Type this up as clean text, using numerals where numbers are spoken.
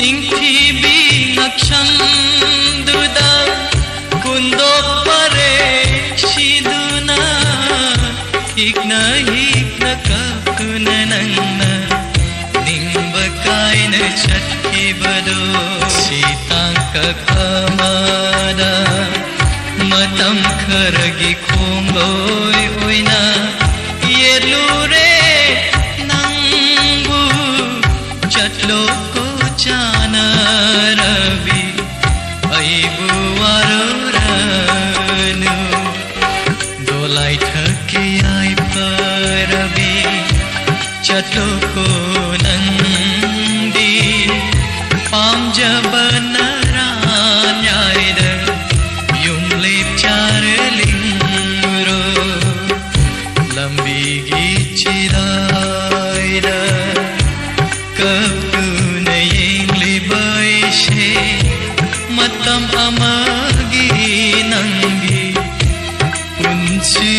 ningtibi nakshanduda kundo pare shiduna hikna kakunanna nimbakaina chatkibado sitangka kamada matam kharagi khongloi oina yelure nangbu chatlo ko chana rabi aibu waroranu dolai thaki ai parabi chatlo ko nandi pamjabana ranyaida yumlip charlingro lambigi chiraida kapuna yenglibai she matam amagi nangi punchi